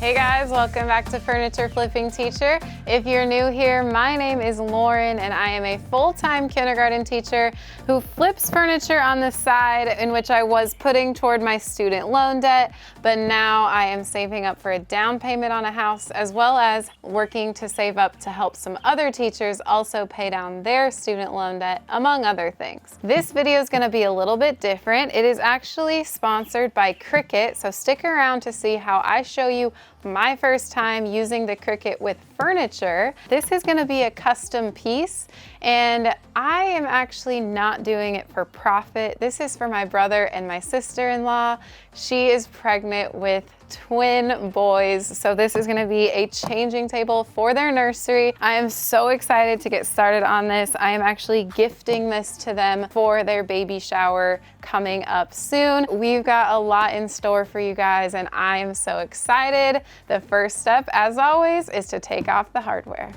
Hey guys, welcome back to Furniture Flipping Teacher. If you're new here, my name is Lauren and I am a full-time kindergarten teacher who flips furniture on the side, in which I was putting toward my student loan debt, but now I am saving up for a down payment on a house, as well as working to save up to help some other teachers also pay down their student loan debt, among other things. This video is going to be a little bit different. It is actually sponsored by Cricut, so stick around to see how I show you my first time using the Cricut with furniture. This is going to be a custom piece, and I am actually not doing it for profit. This is for my brother and my sister-in-law. She is pregnant with twin boys, so this is going to be a changing table for their nursery. I am so excited to get started on this. I am actually gifting this to them for their baby shower coming up soon. We've got a lot in store for you guys, and I am so excited. The first step, as always, is to take off the hardware.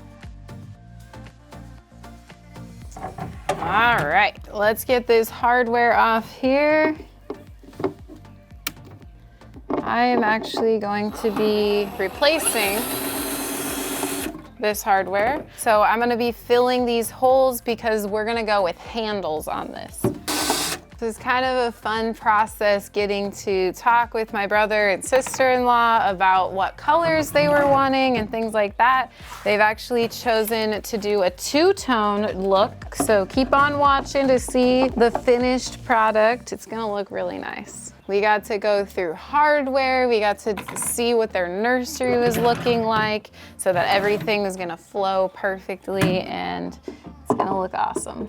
All right, let's get this hardware off here. I am actually going to be replacing this hardware. So I'm gonna be filling these holes because we're gonna go with handles on this. This is kind of a fun process, getting to talk with my brother and sister-in-law about what colors they were wanting and things like that. They've actually chosen to do a two-tone look, so keep on watching to see the finished product. It's gonna look really nice. We got to go through hardware, we got to see what their nursery was looking like so that everything is gonna flow perfectly and it's gonna look awesome.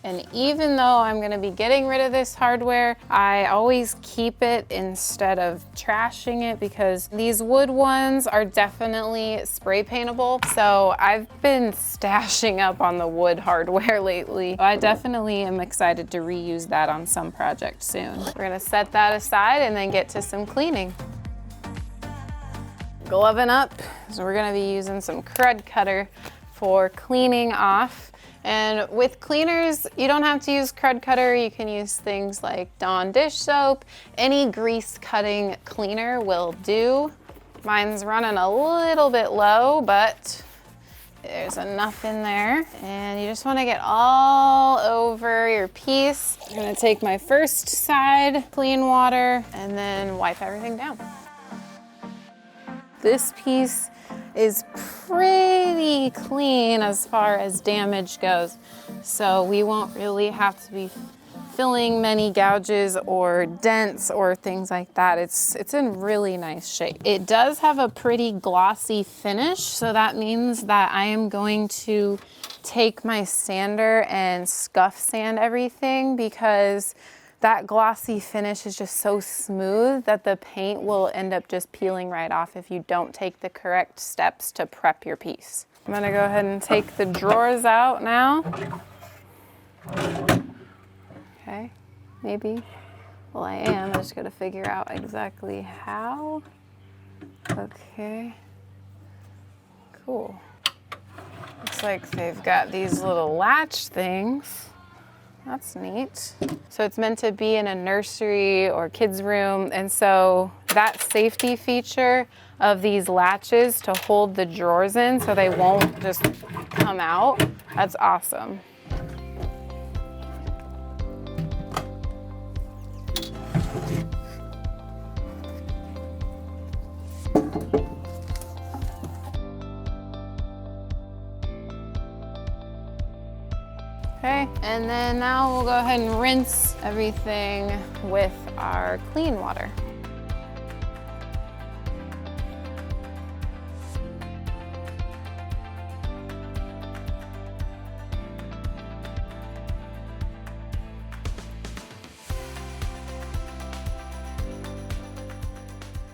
And even though I'm gonna be getting rid of this hardware, I always keep it instead of trashing it because these wood ones are definitely spray paintable. So I've been stashing up on the wood hardware lately. I definitely am excited to reuse that on some project soon. We're gonna set that aside and then get to some cleaning. Gloving up, so we're gonna be using some Cricut Cutter for cleaning off. And with cleaners, you don't have to use Cricut Cutter. You can use things like Dawn dish soap. Any grease cutting cleaner will do. Mine's running a little bit low, but there's enough in there. And you just want to get all over your piece. I'm gonna take my first side, clean water, and then wipe everything down. This piece is pretty clean as far as damage goes, so we won't really have to be filling many gouges or dents or things like that. It's in really nice shape. It does have a pretty glossy finish, so that means that I am going to take my sander and scuff sand everything, because that glossy finish is just so smooth that the paint will end up just peeling right off if you don't take the correct steps to prep your piece. I'm gonna go ahead and take the drawers out now. Okay, maybe. Well, I am. I just gotta figure out exactly how. Okay, cool. Looks like they've got these little latch things. That's neat. So it's meant to be in a nursery or kids' room, and so that safety feature of these latches to hold the drawers in so they won't just come out, that's awesome. Okay, and then now we'll go ahead and rinse everything with our clean water.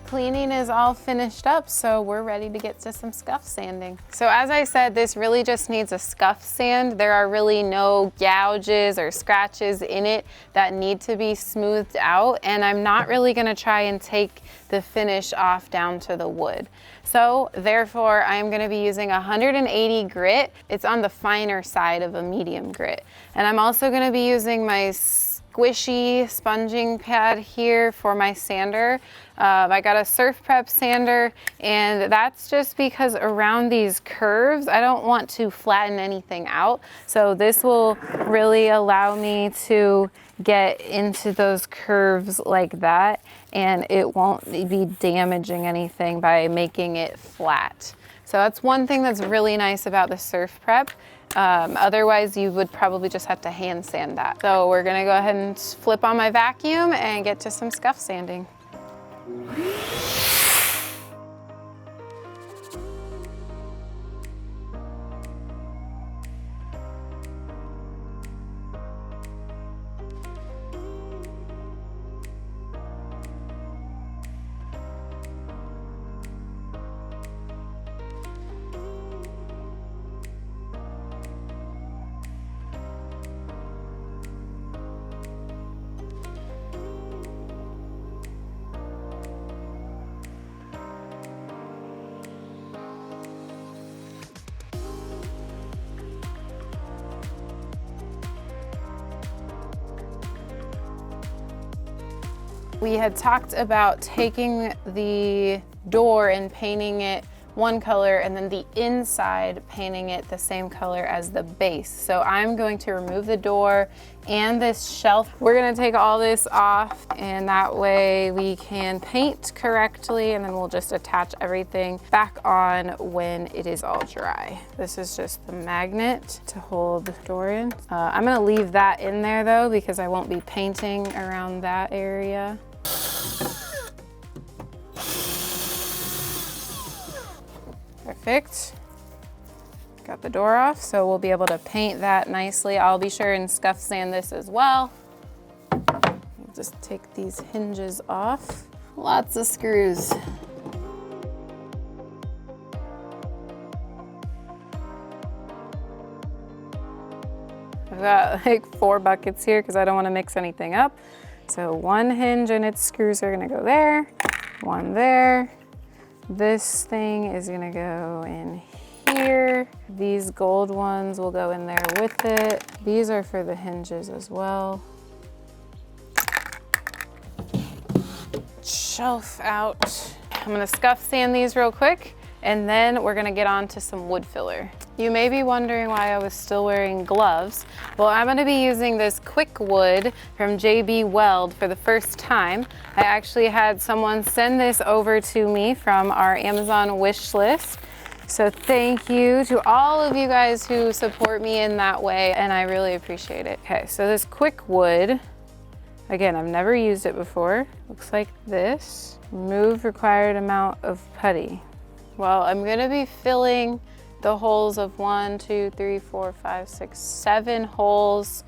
Cleaning is all finished up, so we're ready to get to some scuff sanding. So as I said, this really just needs a scuff sand. There are really no gouges or scratches in it that need to be smoothed out, and I'm not really gonna try and take the finish off down to the wood. So therefore, I'm gonna be using 180 grit. It's on the finer side of a medium grit. And I'm also gonna be using my squishy sponging pad here for my sander. I got a Surf Prep sander, and that's just because around these curves, I don't want to flatten anything out. So this will really allow me to get into those curves like that, and it won't be damaging anything by making it flat. So that's one thing that's really nice about the Surf Prep. Otherwise, you would probably just have to hand sand that. So we're gonna go ahead and flip on my vacuum and get to some scuff sanding. We had talked about taking the door and painting it one color and then the inside painting it the same color as the base. So I'm going to remove the door and this shelf. We're gonna take all this off, and that way we can paint correctly, and then we'll just attach everything back on when it is all dry. This is just the magnet to hold the door in. I'm gonna leave that in there though, because I won't be painting around that area. Perfect. Got the door off, so we'll be able to paint that nicely. I'll be sure and scuff sand this as well. We'll just take these hinges off. Lots of screws. I've got like 4 buckets here because I don't want to mix anything up. So one hinge and its screws are gonna go there, one there. This thing is gonna go in here. These gold ones will go in there with it. These are for the hinges as well. Shelf out. I'm gonna scuff sand these real quick, and then we're gonna get on to some wood filler. You may be wondering why I was still wearing gloves. Well, I'm gonna be using this Quick Wood from JB Weld for the first time. I actually had someone send this over to me from our Amazon wish list. So thank you to all of you guys who support me in that way, and I really appreciate it. Okay, so this Quick Wood, again, I've never used it before. Looks like this. Remove required amount of putty. Well, I'm gonna be filling the holes of 1, 2, 3, 4, 5, 6, 7 holes.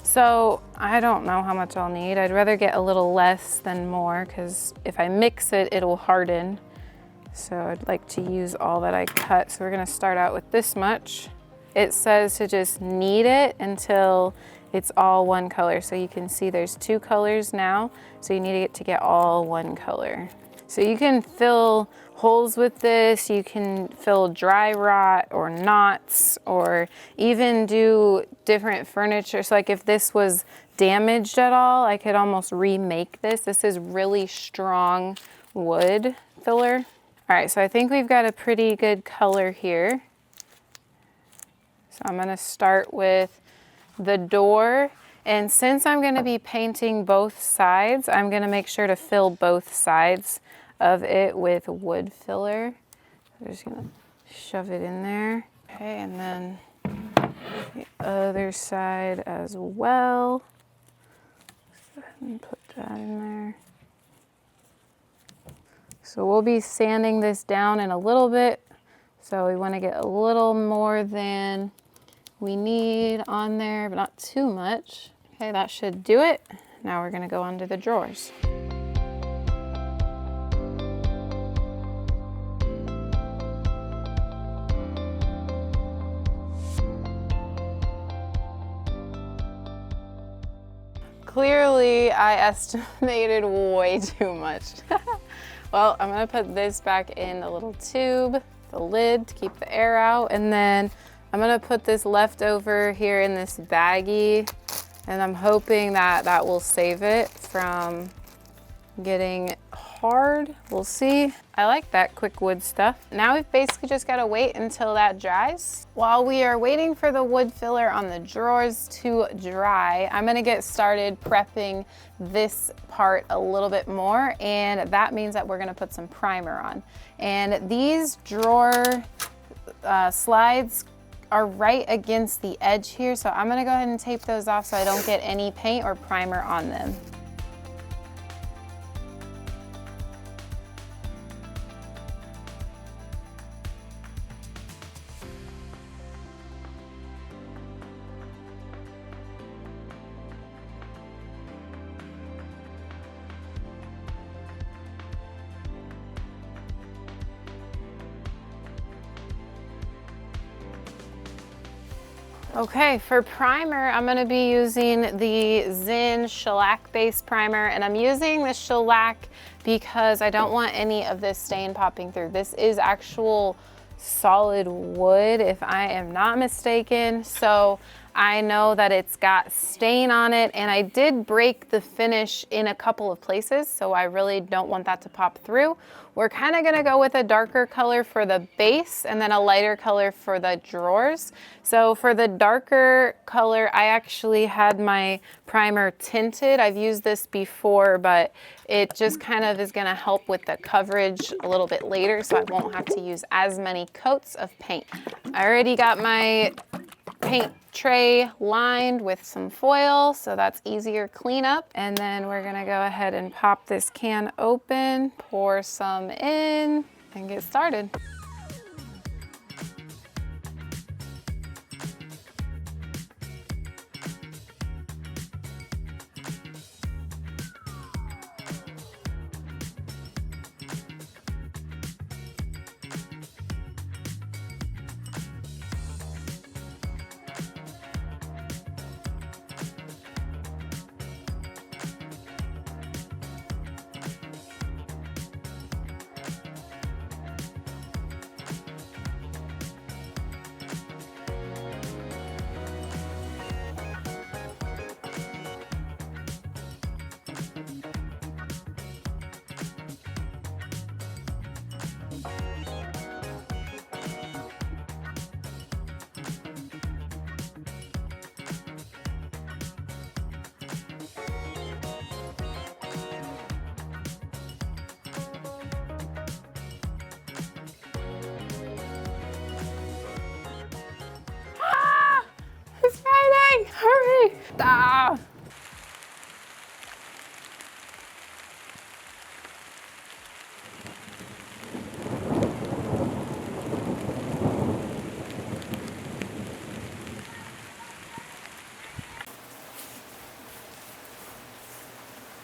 So I don't know how much I'll need. I'd rather get a little less than more, because if I mix it, it'll harden. So I'd like to use all that I cut. So we're gonna start out with this much. It says to just knead it until it's all one color. So you can see there's 2 colors now. So you need it to get all one color. So you can fill holes with this, you can fill dry rot or knots, or even do different furniture. So like if this was damaged at all, I could almost remake this. This is really strong wood filler. All right, so I think we've got a pretty good color here. So I'm gonna start with the door. And since I'm gonna be painting both sides, I'm gonna make sure to fill both sides of it with wood filler. I'm just gonna shove it in there. Okay, and then the other side as well. Go ahead and put that in there. So we'll be sanding this down in a little bit. So we wanna get a little more than we need on there, but not too much. Okay, that should do it. Now we're gonna go onto the drawers. Clearly, I estimated way too much. Well, I'm gonna put this back in a little tube, the lid to keep the air out, and then I'm gonna put this leftover here in this baggie And I'm hoping that that will save it from getting hard. We'll see. I like that quick wood stuff. Now we've basically just got to wait until that dries. While we are waiting for the wood filler on the drawers to dry, I'm going to get started prepping this part a little bit more, and that means that we're going to put some primer on. And these drawer slides are right against the edge here, so I'm going to go ahead and tape those off so I don't get any paint or primer on them. Okay, for primer, I'm going to be using the Zin shellac base primer, and I'm using the shellac because I don't want any of this stain popping through. This is actual solid wood, if I am not mistaken, so I know that it's got stain on it, and I did break the finish in a couple of places, so I really don't want that to pop through. We're kind of going to go with a darker color for the base and then a lighter color for the drawers. So for the darker color, I actually had my primer tinted. I've used this before, but it just kind of is going to help with the coverage a little bit later, so I won't have to use as many coats of paint. I already got my paint tray lined with some foil, so that's easier cleanup. And then we're gonna go ahead and pop this can open, pour some in, and get started. It's raining! Hurry! Ah!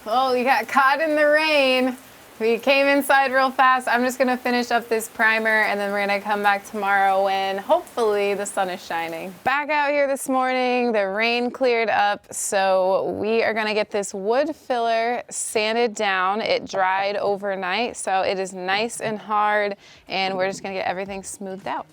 Oh, you got caught in the rain. We came inside real fast. I'm just gonna finish up this primer and then we're gonna come back tomorrow when hopefully the sun is shining. Back out here this morning, the rain cleared up, so we are gonna get this wood filler sanded down. It dried overnight, so it is nice and hard, and we're just gonna get everything smoothed out.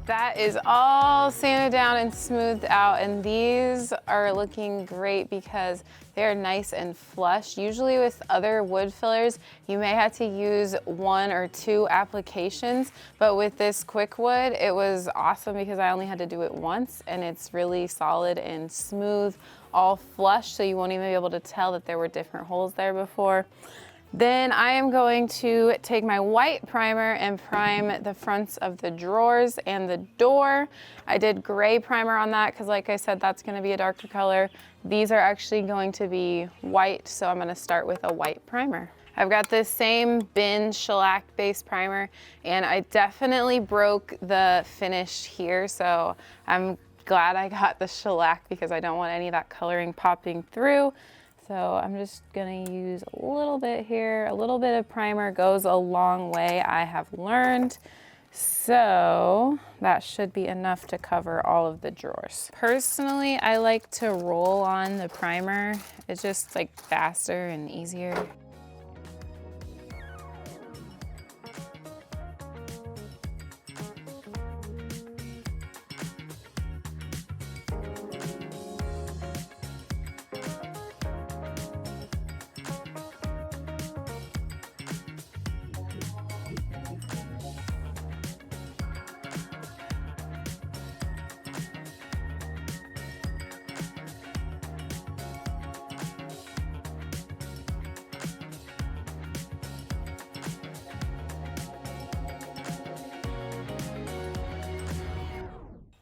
That is all sanded down and smoothed out, and these are looking great because they're nice and flush. Usually with other wood fillers, you may have to use 1 or 2 applications, but with this quick wood, it was awesome because I only had to do it once, and it's really solid and smooth, all flush, so you won't even be able to tell that there were different holes there before. Then I am going to take my white primer and prime the fronts of the drawers and the door. I did gray primer on that because, like I said, that's going to be a darker color. These are actually going to be white, so I'm going to start with a white primer. I've got this same bin shellac base primer, and I definitely broke the finish here, so I'm glad I got the shellac because I don't want any of that coloring popping through. So I'm just gonna use a little bit here. A little bit of primer goes a long way, I have learned. So that should be enough to cover all of the drawers. Personally, I like to roll on the primer. It's just like faster and easier.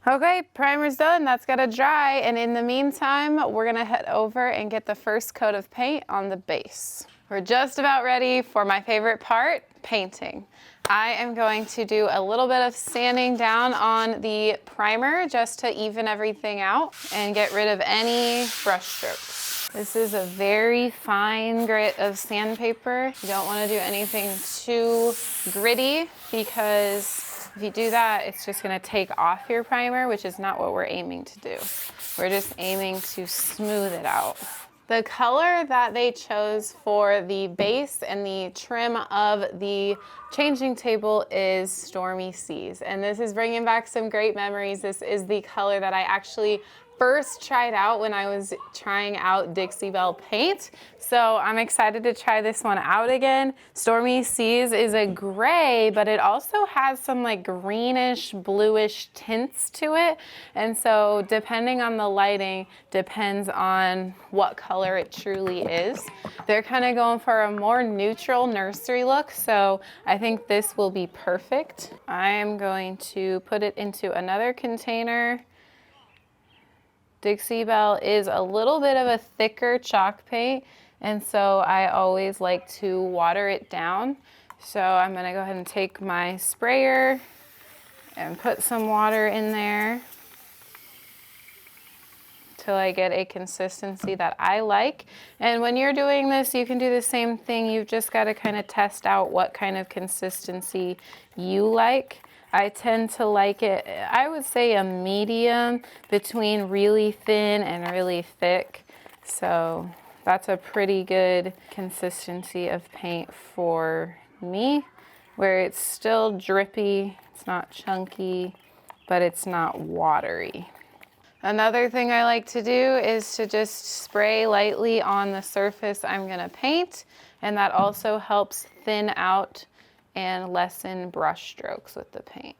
Okay, primer's done, that's gotta dry, and in the meantime, we're gonna head over and get the first coat of paint on the base. We're just about ready for my favorite part, painting. I am going to do a little bit of sanding down on the primer just to even everything out and get rid of any brush strokes. This is a very fine grit of sandpaper. You don't wanna do anything too gritty because if you do that, it's just gonna take off your primer, which is not what we're aiming to do. We're just aiming to smooth it out. The color that they chose for the base and the trim of the changing table is Stormy Seas. And this is bringing back some great memories. This is the color that I actually first tried out when I was trying out Dixie Belle paint. So I'm excited to try this one out again. Stormy Seas is a gray, but it also has some like greenish, bluish tints to it. And so depending on the lighting, depends on what color it truly is. They're kind of going for a more neutral nursery look. So I think this will be perfect. I am going to put it into another container. Dixie Belle is a little bit of a thicker chalk paint, and so I always like to water it down. So I'm gonna go ahead and take my sprayer and put some water in there till I get a consistency that I like. And when you're doing this, you can do the same thing. You've just got to kind of test out what kind of consistency you like. I tend to like it, I would say a medium between really thin and really thick. So that's a pretty good consistency of paint for me, where it's still drippy, it's not chunky, but it's not watery. Another thing I like to do is to just spray lightly on the surface I'm gonna paint, and that also helps thin out and lessen brush strokes with the paint.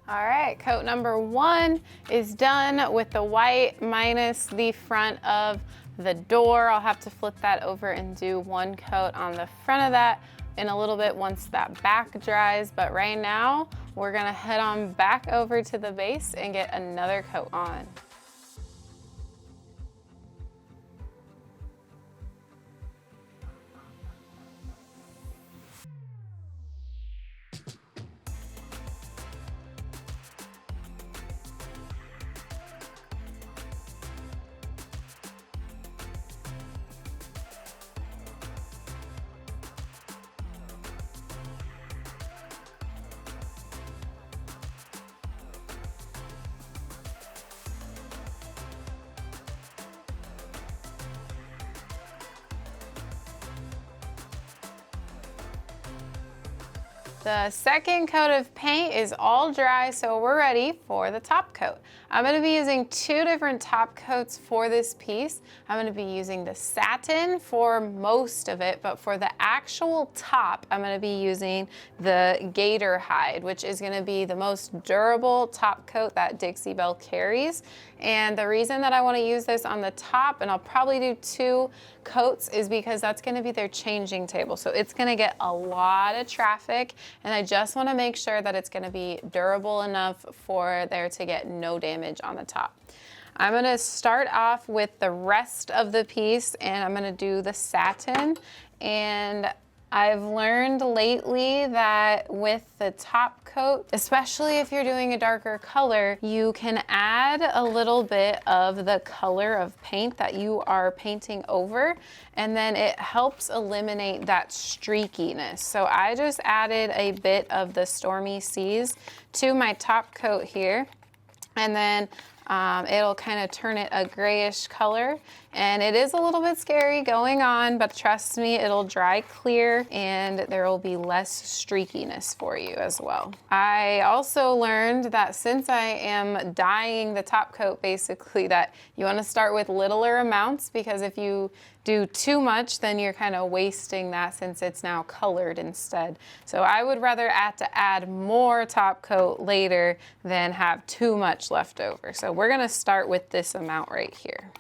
All right, coat number 1 is done with the white minus the front of the door. I'll have to flip that over and do one coat on the front of that in a little bit once that back dries. But right now, we're gonna head on back over to the base and get another coat on. The second coat of paint is all dry, so we're ready for the top coat. I'm going to be using two different top coats for this piece. I'm going to be using the satin for most of it, but for the actual top, I'm going to be using the gator hide, which is going to be the most durable top coat that Dixie Belle carries. And the reason that I want to use this on the top, and I'll probably do two coats, is because that's going to be their changing table. So it's going to get a lot of traffic, and I just want to make sure that it's going to be durable enough for there to get no damage on the top. I'm going to start off with the rest of the piece, and I'm going to do the satin. And I've learned lately that with the top coat, especially if you're doing a darker color, you can add a little bit of the color of paint that you are painting over, and then it helps eliminate that streakiness. So I just added a bit of the Stormy Seas to my top coat here, and then it'll kind of turn it a grayish color. And it is a little bit scary going on, but trust me, it'll dry clear and there will be less streakiness for you as well. I also learned that since I am dyeing the top coat, basically, that you want to start with littler amounts, because if you do too much, then you're kind of wasting that since it's now colored instead. So I would rather add more top coat later than have too much left over. So we're gonna start with this amount right here.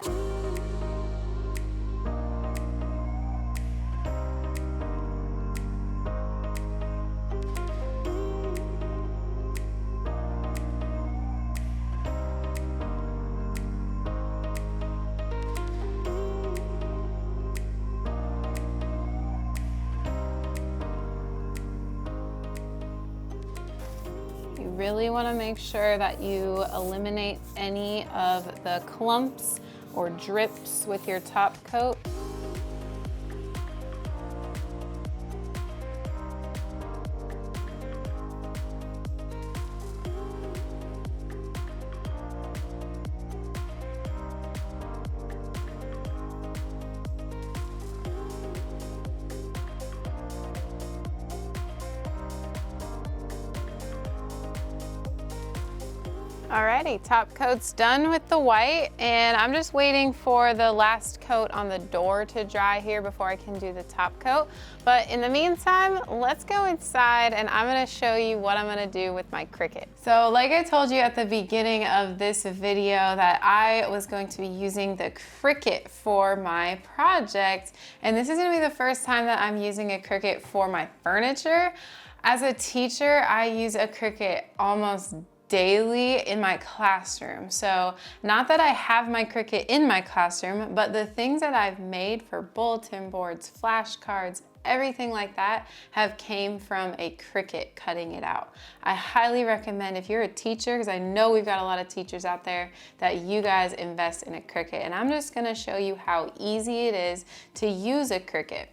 Really want to make sure that you eliminate any of the clumps or drips with your top coat. Alrighty, top coat's done with the white, and I'm just waiting for the last coat on the door to dry here before I can do the top coat. But in the meantime, let's go inside and I'm gonna show you what I'm gonna do with my Cricut. So like I told you at the beginning of this video that I was going to be using the Cricut for my project, and this is gonna be the first time that I'm using a Cricut for my furniture. As a teacher, I use a Cricut almost daily in my classroom. So not that I have my Cricut in my classroom, but the things that I've made for bulletin boards, flashcards, everything like that have came from a Cricut cutting it out. I highly recommend, if you're a teacher, because I know we've got a lot of teachers out there, that you guys invest in a Cricut. And I'm just gonna show you how easy it is to use a Cricut.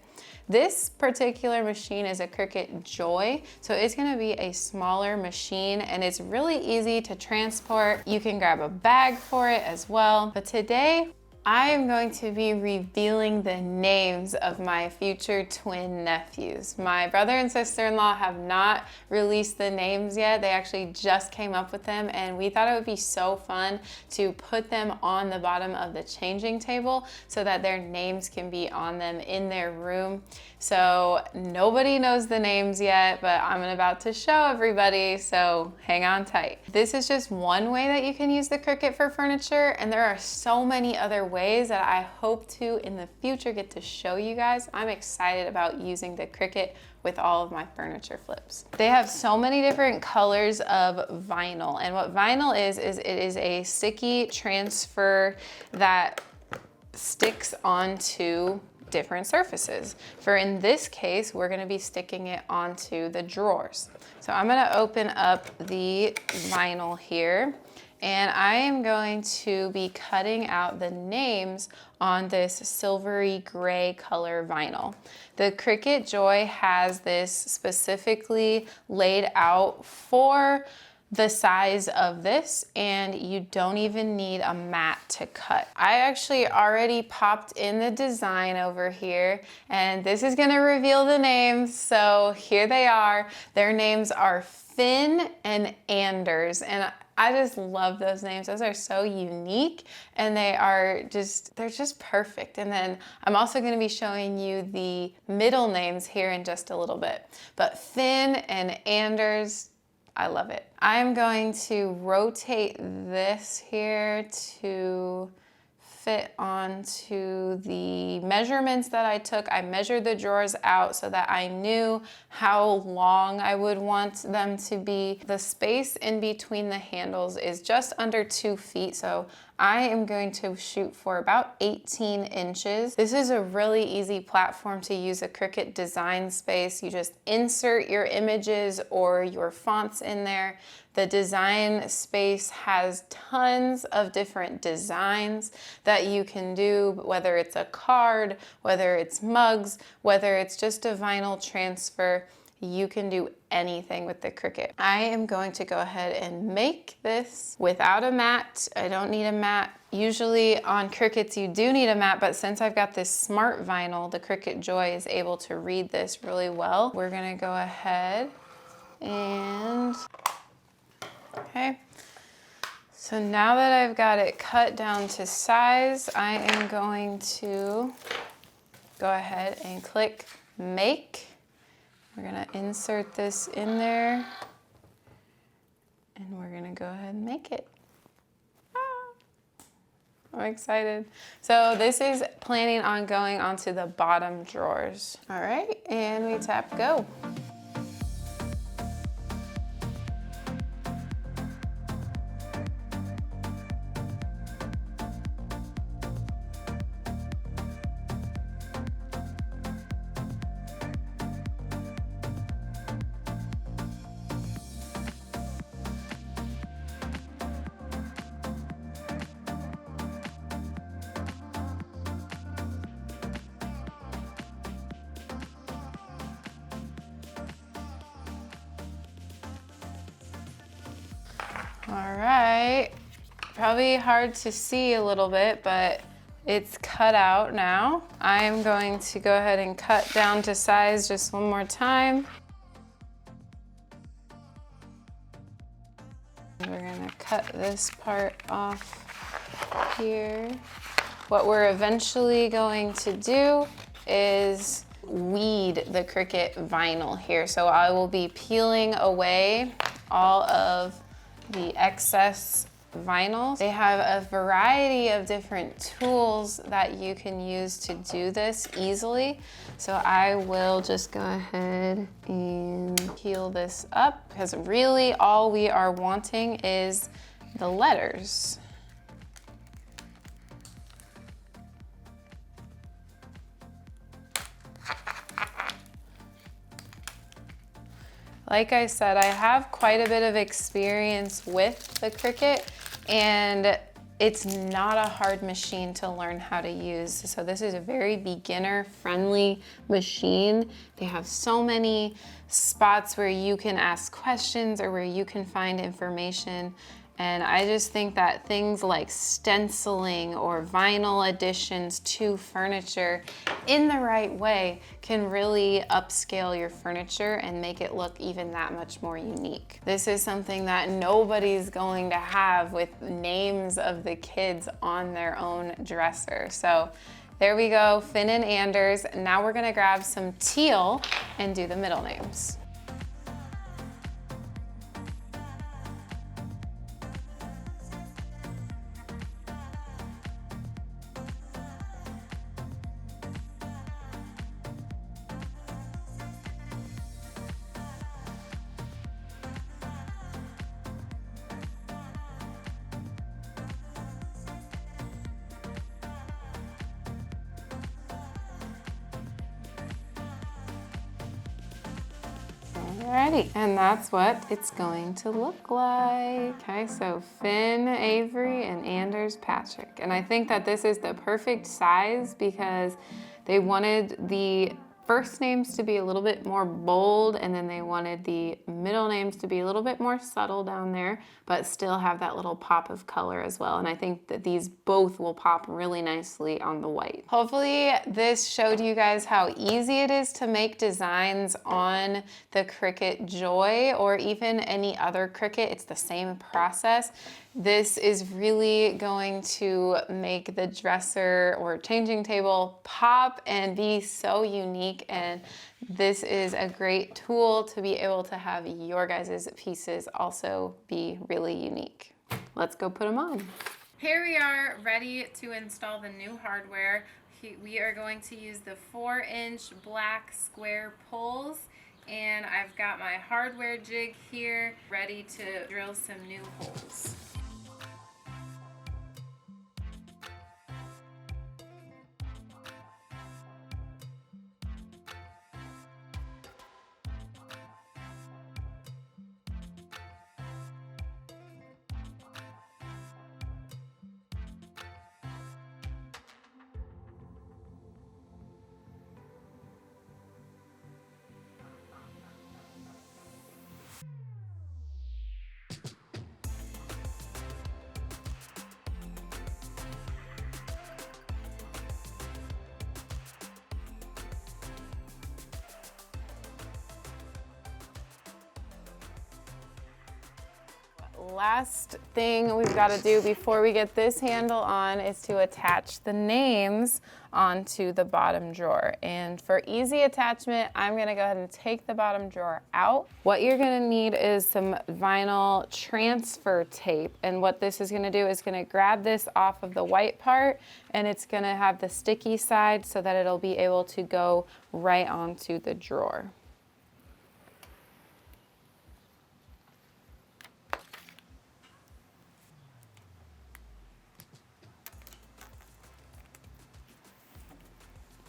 This particular machine is a Cricut Joy, so it's gonna be a smaller machine and it's really easy to transport. You can grab a bag for it as well. But today, I am going to be revealing the names of my future twin nephews. My brother and sister-in-law have not released the names yet. They actually just came up with them, and we thought it would be so fun to put them on the bottom of the changing table so that their names can be on them in their room. So nobody knows the names yet, but I'm about to show everybody, so hang on tight. This is just one way that you can use the Cricut for furniture, and there are so many other ways that I hope to in the future get to show you guys. I'm excited about using the Cricut with all of my furniture flips. They have so many different colors of vinyl, and what vinyl is it is a sticky transfer that sticks onto different surfaces. For in this case, we're gonna be sticking it onto the drawers. So I'm gonna open up the vinyl here, and I am going to be cutting out the names on this silvery gray color vinyl. The Cricut Joy has this specifically laid out for the size of this, and you don't even need a mat to cut. I actually already popped in the design over here, and this is gonna reveal the names. So here they are. Their names are Finn and Anders, and I just love those names. Those are so unique, and they're just perfect. And then I'm also going to be showing you the middle names here in just a little bit. But Finn and Anders, I love it. I'm going to rotate this here to fit onto the measurements that I took. I measured the drawers out so that I knew how long I would want them to be. The space in between the handles is just under 2 feet, so I am going to shoot for about 18 inches. This is a really easy platform to use a Cricut design space. You just insert your images or your fonts in there. The design space has tons of different designs that you can do, whether it's a card, whether it's mugs, whether it's just a vinyl transfer. You can do anything with the Cricut. I am going to go ahead and make this without a mat. I don't need a mat. Usually on Cricuts you do need a mat, but since I've got this smart vinyl, the Cricut Joy is able to read this really well. We're gonna go ahead and, okay. So now that I've got it cut down to size, I am going to go ahead and click Make. We're gonna insert this in there, and we're gonna go ahead and make it. I'm excited. So this is planning on going onto the bottom drawers. All right, and we tap go. All right, probably hard to see a little bit, but it's cut out now. I am going to go ahead and cut down to size just one more time. We're gonna cut this part off here. What we're eventually going to do is weed the Cricut vinyl here. So I will be peeling away all of the excess vinyl. They have a variety of different tools that you can use to do this easily. So I will just go ahead and peel this up, because really all we are wanting is the letters. Like I said, I have quite a bit of experience with the Cricut, and it's not a hard machine to learn how to use. So this is a very beginner-friendly machine. They have so many spots where you can ask questions or where you can find information. And I just think that things like stenciling or vinyl additions to furniture in the right way can really upscale your furniture and make it look even that much more unique. This is something that nobody's going to have with names of the kids on their own dresser. So there we go, Finn and Anders. Now we're gonna grab some teal and do the middle names. Alrighty, and that's what it's going to look like. Okay, so Finn Avery and Anders Patrick. And I think that this is the perfect size because they wanted the first names to be a little bit more bold, and then they wanted the middle names to be a little bit more subtle down there, but still have that little pop of color as well. And I think that these both will pop really nicely on the white. Hopefully this showed you guys how easy it is to make designs on the Cricut Joy or even any other Cricut. It's the same process. This is really going to make the dresser or changing table pop and be so unique, and this is a great tool to be able to have your guys' pieces also be really unique. Let's go put them on. Here we are ready to install the new hardware. We are going to use the 4-inch black square poles, and I've got my hardware jig here ready to drill some new holes. Last thing we've got to do before we get this handle on is to attach the names onto the bottom drawer. And for easy attachment, I'm going to go ahead and take the bottom drawer out. What you're going to need is some vinyl transfer tape. And what this is going to do is going to grab this off of the white part, and it's going to have the sticky side so that it'll be able to go right onto the drawer.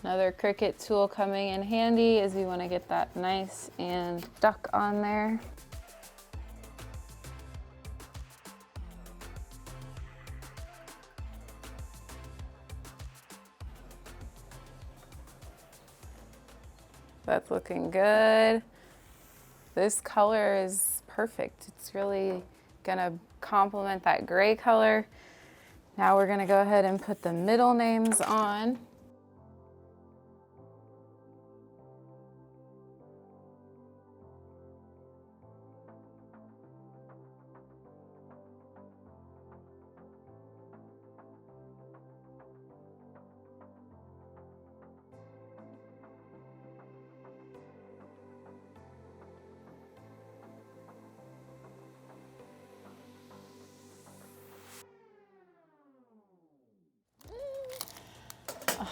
Another Cricut tool coming in handy is we want to get that nice and stuck on there. That's looking good. This color is perfect. It's really gonna complement that gray color. Now we're gonna go ahead and put the middle names on.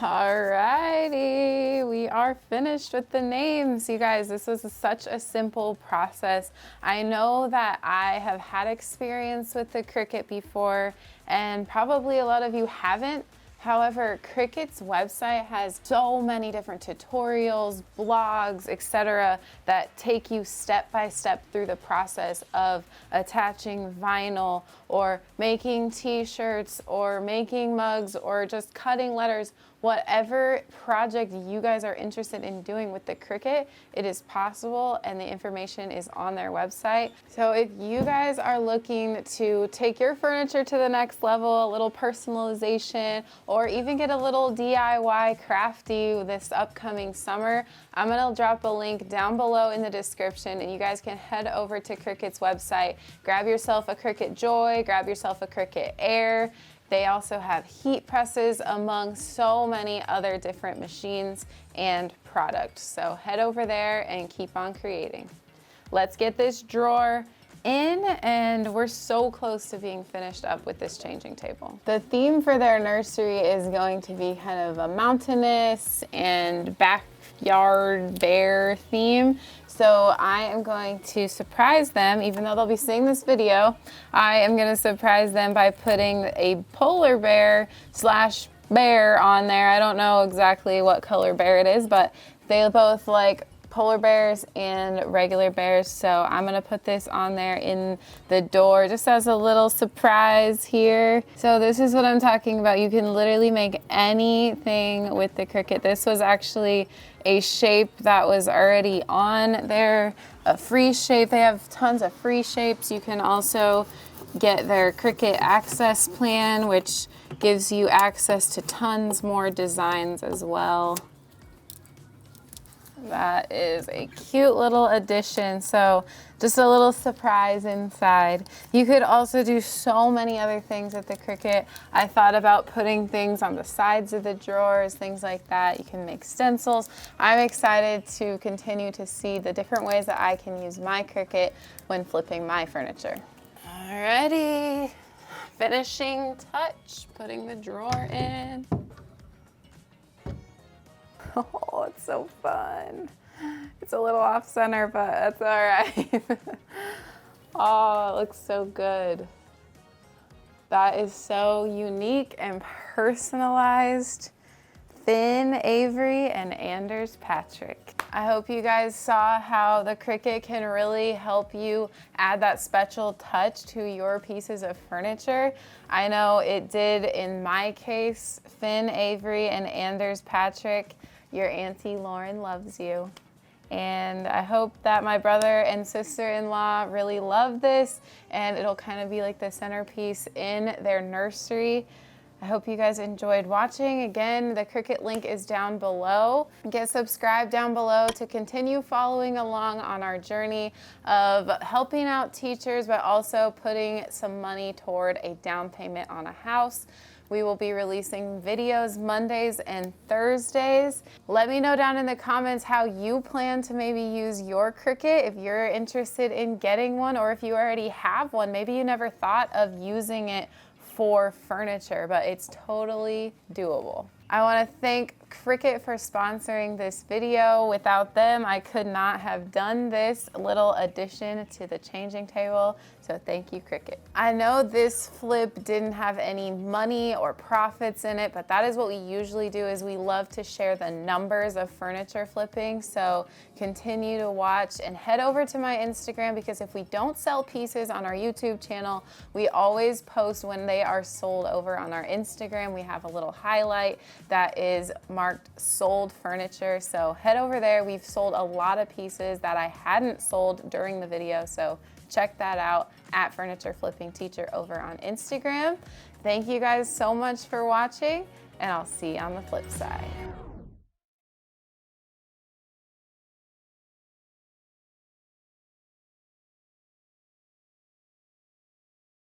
Alrighty, we are finished with the names. You guys, this was such a simple process. I know that I have had experience with the Cricut before, and probably a lot of you haven't. However, Cricut's website has so many different tutorials, blogs, etc. that take you step by step through the process of attaching vinyl or making t-shirts or making mugs or just cutting letters. Whatever project you guys are interested in doing with the Cricut, it is possible, and the information is on their website. So if you guys are looking to take your furniture to the next level, a little personalization, or even get a little DIY crafty this upcoming summer, I'm gonna drop a link down below in the description, and you guys can head over to Cricut's website, grab yourself a Cricut Joy, grab yourself a Cricut Air. They also have heat presses, among so many other different machines and products. So head over there and keep on creating. Let's get this drawer in, and we're so close to being finished up with this changing table. The theme for their nursery is going to be kind of a mountainous and backyard bear theme. So I am going to surprise them, even though they'll be seeing this video. I am going to surprise them by putting a polar bear / bear on there. I don't know exactly what color bear it is, but they both like polar bears and regular bears. So I'm gonna put this on there in the door just as a little surprise here. So this is what I'm talking about. You can literally make anything with the Cricut. This was actually a shape that was already on there, a free shape. They have tons of free shapes. You can also get their Cricut Access plan, which gives you access to tons more designs as well. That is a cute little addition. So just a little surprise inside. You could also do so many other things with the Cricut. I thought about putting things on the sides of the drawers, things like that. You can make stencils. I'm excited to continue to see the different ways that I can use my Cricut when flipping my furniture. Alrighty, finishing touch, putting the drawer in. Oh, it's so fun. It's a little off center, but that's all right. Oh, it looks so good. That is so unique and personalized. Finn Avery and Anders Patrick. I hope you guys saw how the Cricut can really help you add that special touch to your pieces of furniture. I know it did in my case. Finn Avery and Anders Patrick, your Auntie Lauren loves you. And I hope that my brother and sister-in-law really love this, and it'll kind of be like the centerpiece in their nursery. I hope you guys enjoyed watching. Again, the Cricut link is down below. Get subscribed down below to continue following along on our journey of helping out teachers, but also putting some money toward a down payment on a house. We will be releasing videos Mondays and Thursdays. Let me know down in the comments how you plan to maybe use your Cricut, if you're interested in getting one, or if you already have one. Maybe you never thought of using it for furniture, but it's totally doable. I want to thank Cricut for sponsoring this video. Without them, I could not have done this little addition to the changing table. So thank you, Cricut. I know this flip didn't have any money or profits in it, but that is what we usually do, is we love to share the numbers of furniture flipping. So continue to watch and head over to my Instagram, because if we don't sell pieces on our YouTube channel, we always post when they are sold over on our Instagram. We have a little highlight that is marked sold furniture. So head over there. We've sold a lot of pieces that I hadn't sold during the video. So check that out at Furniture Flipping Teacher over on Instagram. Thank you guys so much for watching, and I'll see you on the flip side.